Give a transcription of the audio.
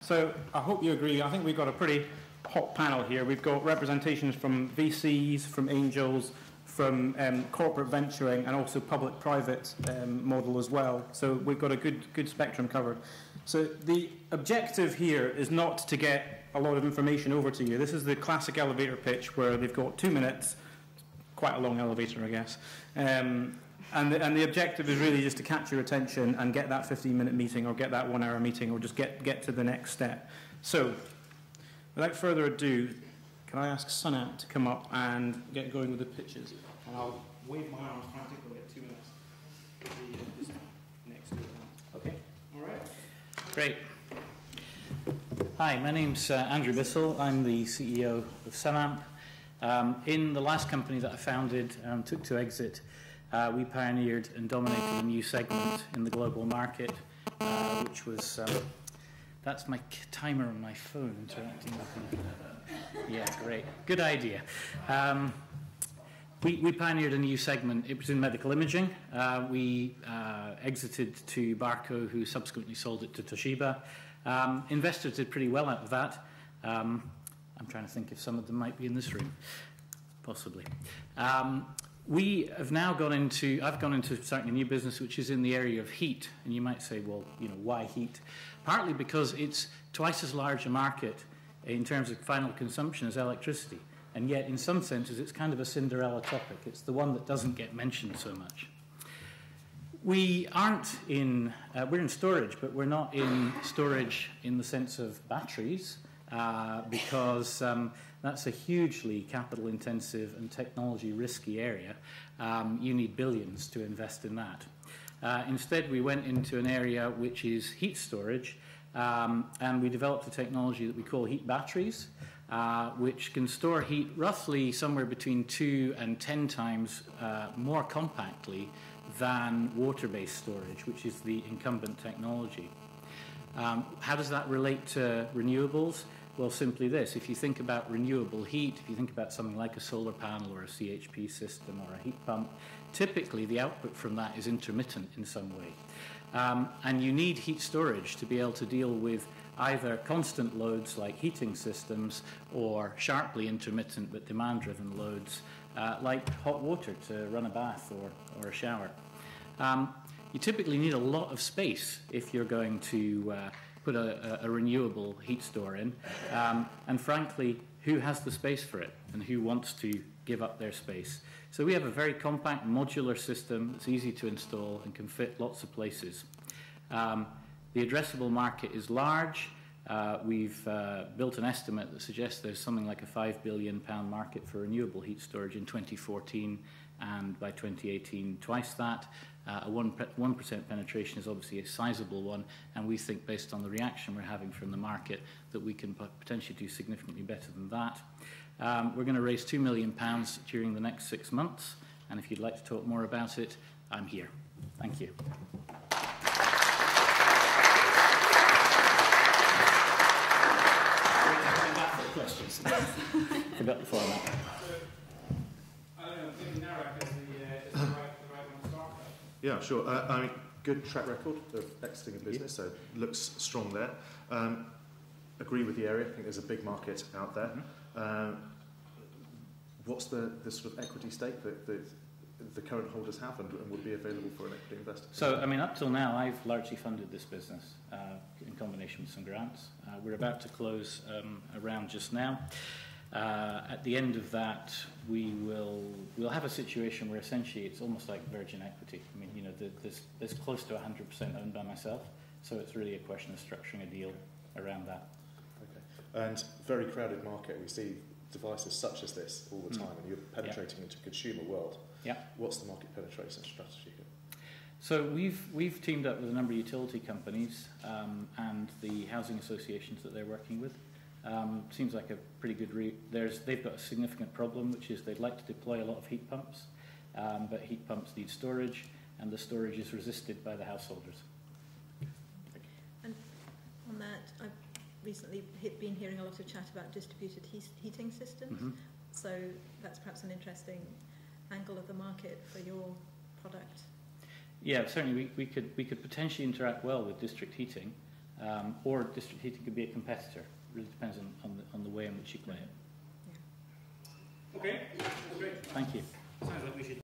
So I hope you agree. I think we've got a pretty hot panel here. We've got representations from VCs, from angels, from corporate venturing, and also public-private model as well. So we've got a good spectrum covered. So the objective here is not to get a lot of information over to you. This is the classic elevator pitch where they've got 2 minutes, quite a long elevator, I guess. And the objective is really just to catch your attention and get that 15-minute meeting or get that 1-hour meeting or just get to the next step. So without further ado, can I ask Sunamp to come up and get going with the pitches? And I'll wave my arms frantically at 2 minutes. Next to it. Okay. All right. Great. Hi, my name's Andrew Bissell. I'm the CEO of Sunamp. In the last company that I founded, took to exit, we pioneered and dominated a new segment in the global market, which was... that's my timer on my phone interacting with me. Yeah, great. Good idea. We pioneered a new segment. It was in medical imaging. We exited to Barco, who subsequently sold it to Toshiba. Investors did pretty well out of that. I'm trying to think if some of them might be in this room. Possibly. We have now I've gone into starting a new business which is in the area of heat. And you might say, well, why heat? Partly because it's twice as large a market in terms of final consumption as electricity. And yet, in some senses, it's kind of a Cinderella topic. It's the one that doesn't get mentioned so much. We aren't in, we're in storage, but we're not in storage in the sense of batteries, because that's a hugely capital-intensive and technology-risky area. You need billions to invest in that. Instead, we went into an area which is heat storage, and we developed a technology that we call heat batteries, which can store heat roughly somewhere between 2 and 10 times more compactly than water-based storage, which is the incumbent technology. How does that relate to renewables? Well, simply this. If you think about renewable heat, if you think about something like a solar panel or a CHP system or a heat pump, typically the output from that is intermittent in some way. And you need heat storage to be able to deal with either constant loads like heating systems or sharply intermittent but demand-driven loads like hot water to run a bath or a shower. You typically need a lot of space if you're going to put a renewable heat store in. And frankly, who has the space for it and who wants to give up their space? So we have a very compact modular system that's easy to install and can fit lots of places. The addressable market is large. We've built an estimate that suggests there's something like a £5 billion market for renewable heat storage in 2014, and by 2018 twice that. A 1% penetration is obviously a sizable one, and we think based on the reaction we're having from the market that we can potentially do significantly better than that. We're going to raise £2 million during the next 6 months, and if you'd like to talk more about it, I'm here. Thank you. Questions. Forgot the format. I don't know, maybe NAREC is the right one to start with. Yeah, sure. I mean, good track record of exiting a business, so looks strong there. Agree with the area. I think there's a big market out there. What's the sort of equity stake that the current holders have and would be available for an equity investor? So, I mean, up till now, I've largely funded this business in combination with some grants. We're about to close a round just now. At the end of that, we'll have a situation where essentially it's almost like virgin equity. I mean, there's close to 100% owned by myself, so it's really a question of structuring a deal around that. Okay. And very crowded market. We see devices such as this all the time, and you're penetrating into the consumer world. Yeah. What's the market penetration strategy here? So we've teamed up with a number of utility companies and the housing associations that they're working with. Seems like a pretty good they've got a significant problem, which is they'd like to deploy a lot of heat pumps, but heat pumps need storage, and the storage is resisted by the householders. And on that, I've recently been hearing a lot of chat about distributed heating systems. Mm-hmm. So that's perhaps an interesting angle of the market for your product. Yeah, certainly we could potentially interact well with district heating. or district heating could be a competitor. It really depends on the way in which you play it. Okay, that's great. Thank you. Sounds like we should